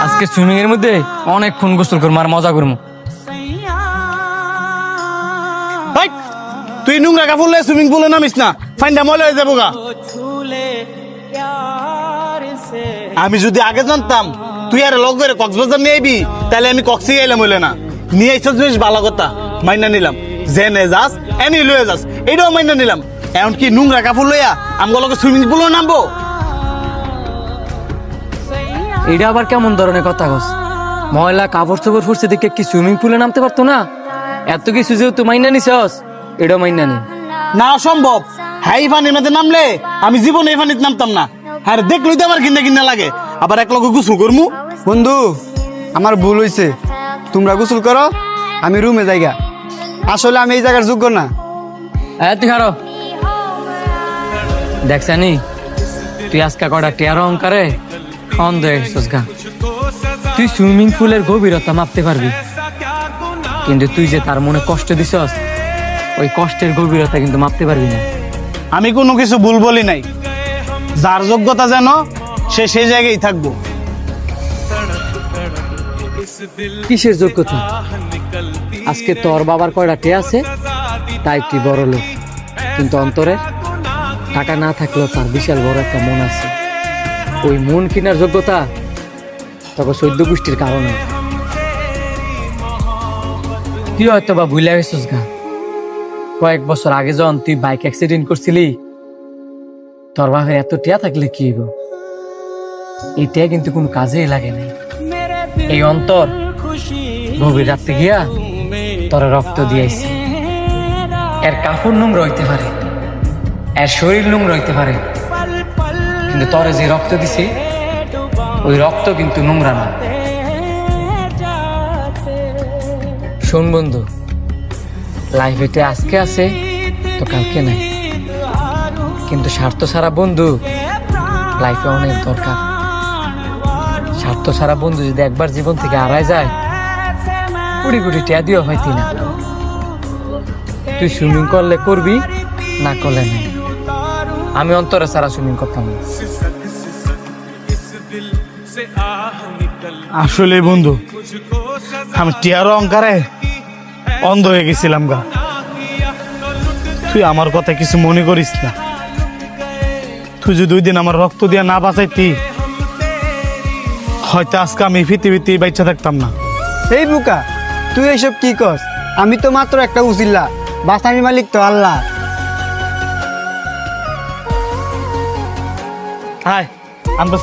আজকে সুইমিং এর মধ্যে অনেকক্ষণ গোসল করবো আর মজা করবো। ভাই তুই নোংরা কাপড় লয়ে সুইমিং পুলে নামিস না, ফাইন্ডা ময়লা হয়ে যাবো গা। আমি যদি আগে জানতাম তুই আর লগ করে কক্সবাজার নিয়ে আইবি, তাহলে আমি কক্সি গেলাম হইলে না। নিয়ে আইসস বেশ ভালো কথা, মাইনা নিলাম। জেনে যাস এনি লয়ে যাস, এইটাও মাইনা নিলাম। এখন কি নোংরা কাপড় লইয়া আমগো লগে সুইমিং পুলে নামবো? এটা আবার কেমন ধরনের কথা কস? ময়লা কাপড় চোপড় ফুরছে দেখে কি সুইমিং পুলে নামতে পারতো না? এত কিছু যেহেতু মাইনা নিছস, এটাও মাইনা নি। না অসম্ভব, হ্যাঁ এই পানির মধ্যে নামলে আমি জীবনে এই পানিতে নামতাম না। হ্যাঁ দেখলই তো আমার কিনা কিনা লাগে, আবার এক লগে গোসল করমু। বন্ধু আমার ভুল হয়েছে, তোমরা গোসল করো, আমি রুমে যাইগা। আসলে আমি এই জায়গার যোগ্য না। তুই হারো দেখছানি, তুই আজকে কটা টেয়ার অহংকারে অন্ধ হয়ে গেছিস গা। তুই সুইমিং পুলের গভীরতা মাপতে পারবি, কিন্তু তুই যে তার মনে কষ্ট দিছস, ওই কষ্টের গভীরতা কিন্তু মাপতে পারবি না। আমি কোনো কিছু ভুল বলি নাই, যার যোগ্যতা যেন সে সেই জায়গায় থাকবো। কিসের যোগ্যতা? আজকে তোর বাবার কয়টা টে আছে, তাই তুই বড় লোক, কিন্তু অন্তরে টাকা না থাকলেও তার বিশাল বড় একটা মন আছে। ওই মন কেনার যোগ্যতা তখন 14 গোষ্ঠীর কারণে। তুই হয়তো বা ভুলে গেছিস গা, কয়েক বছর আগে যখন তুই বাইক অ্যাক্সিডেন্ট করছিলি, তোর বাপের এত টিয়া থাকলে কি হইব? এই টিয়া কিন্তু কোনো কাজেই লাগে নাই। এই অন্তর গভীর রাত্রে গিয়া তোর রক্ত দিয়েছে। এর কাপড় নোংরা হইতে পারে, এর শরীর নোংরা হইতে পারে, কিন্তু তোরে যে রক্ত দিছে, ওই রক্ত কিন্তু নোংরা না। শোন বন্ধু, লাইফে আজকে আছে তো কালকে নাই, কিন্তু স্বার্থ ছাড়া বন্ধু লাইফে অনেক দরকার। স্বার্থ ছাড়া বন্ধু যদি একবার জীবন থেকে হারায় যায়, কোটি কোটি টিয়া দিও হয়তি না। তুই সুইমিং করলে করবি, না করলে নেই। আমি অন্তরে ছাড়া সুইমিং করতাম না। আসলে বন্ধু, আমি টিয়ার অহংকারে অন্ধ হয়ে গেছিলাম গা। তুই আমার কথা কিছু মনে করিস না। তুই যদি ওই দিন আমার রক্ত দিয়া না বাঁচাইতি, হয়তো আজকে আমি পৃথিবীতে বাচ্চা থাকতাম না। এই বুকা, তুই এইসব কি কস? আমি তো মাত্র একটা উজিল্লা, বাসানি মালিক তো আল্লাহ। হায় আমরা